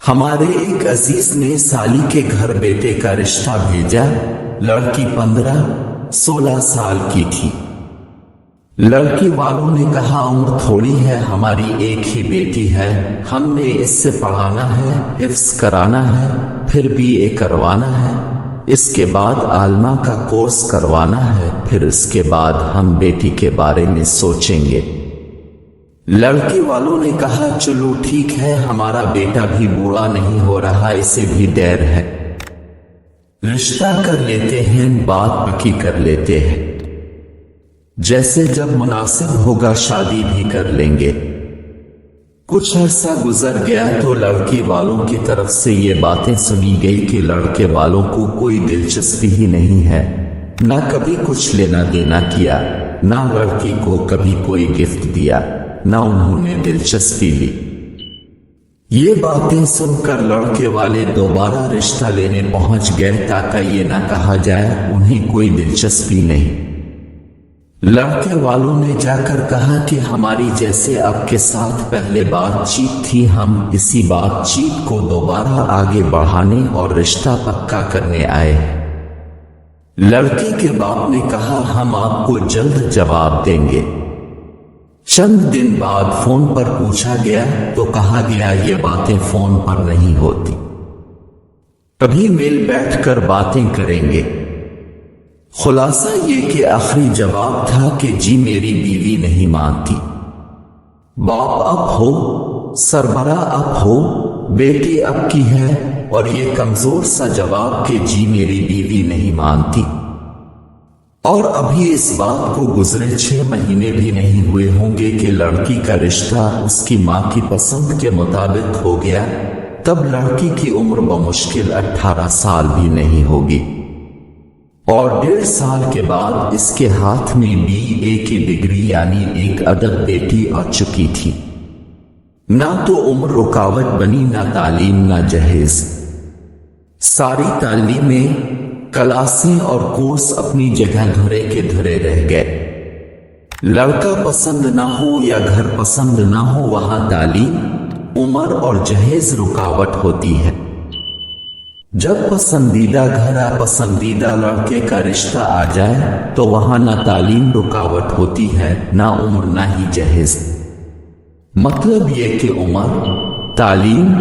ہمارے ایک عزیز نے سالی کے گھر بیٹے کا رشتہ بھیجا۔ لڑکی 15-16 سال کی تھی۔ لڑکی والوں نے کہا عمر تھوڑی ہے، ہماری ایک ہی بیٹی ہے، ہم نے اس سے پڑھانا ہے، حفظ کرانا ہے، پھر BA کروانا ہے، اس کے بعد عالمہ کا کورس کروانا ہے، پھر اس کے بعد ہم بیٹی کے بارے میں سوچیں گے۔ لڑکی والوں نے کہا چلو ٹھیک ہے، ہمارا بیٹا بھی بوڑھا نہیں ہو رہا، اسے بھی دیر ہے، رشتہ کر لیتے ہیں، بات پکی کر لیتے ہیں، جیسے جب مناسب ہوگا شادی بھی کر لیں گے۔ کچھ عرصہ گزر گیا تو لڑکی والوں کی طرف سے یہ باتیں سنی گئی کہ لڑکے والوں کو کوئی دلچسپی ہی نہیں ہے، نہ کبھی کچھ لینا دینا کیا، نہ لڑکی کو کبھی کوئی گفٹ دیا، نہ انہوں نے دلچسپی لی۔ یہ باتیں سن کر لڑکے والے دوبارہ رشتہ لینے پہنچ گئے تاکہ یہ نہ کہا جائے انہیں کوئی دلچسپی نہیں۔ لڑکے والوں نے جا کر کہا کہ ہماری جیسے آپ کے ساتھ پہلے بات چیت تھی، ہم اسی بات چیت کو دوبارہ آگے بڑھانے اور رشتہ پکا کرنے آئے ہیں۔ لڑکی کے باپ نے کہا ہم آپ کو جلد جواب دیں گے۔ چند دن بعد فون پر پوچھا گیا تو کہا گیا یہ باتیں فون پر نہیں ہوتی، کبھی مل بیٹھ کر باتیں کریں گے۔ خلاصہ یہ کہ آخری جواب تھا کہ جی میری بیوی نہیں مانتی، باپ اب ہو، سربراہ اب ہو، بیٹی اب کی ہے، اور یہ کمزور سا جواب کہ جی میری بیوی نہیں مانتی۔ اور ابھی اس بات کو گزرے 6 مہینے بھی نہیں ہوئے ہوں گے کہ لڑکی کا رشتہ اس کی ماں کی پسند کے مطابق ہو گیا۔ تب لڑکی کی عمر بمشکل 18 سال بھی نہیں ہوگی، اور 1.5 سال کے بعد اس کے ہاتھ میں BA کی ڈگری یعنی ایک ادب بیٹی آ چکی تھی۔ نہ تو عمر رکاوٹ بنی، نہ تعلیم، نہ جہیز، ساری تعلیمیں، کلاسیں اور کورس اپنی جگہ دھرے کے دھرے رہ گئے۔ لڑکا پسند نہ ہو یا گھر پسند نہ ہو، وہاں تعلیم، عمر اور جہیز رکاوٹ ہوتی ہے۔ جب پسندیدہ گھر پسندیدہ لڑکے کا رشتہ آ جائے تو وہاں نہ تعلیم رکاوٹ ہوتی ہے، نہ عمر، نہ ہی جہیز۔ مطلب یہ کہ عمر، تعلیم،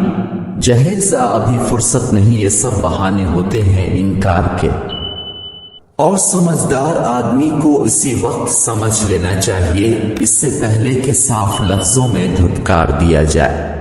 جہیز ابھی فرصت نہیں، یہ سب بہانے ہوتے ہیں انکار کے۔ اور سمجھدار آدمی کو اسی وقت سمجھ لینا چاہیے، اس سے پہلے کہ صاف لفظوں میں دھتکار دیا جائے۔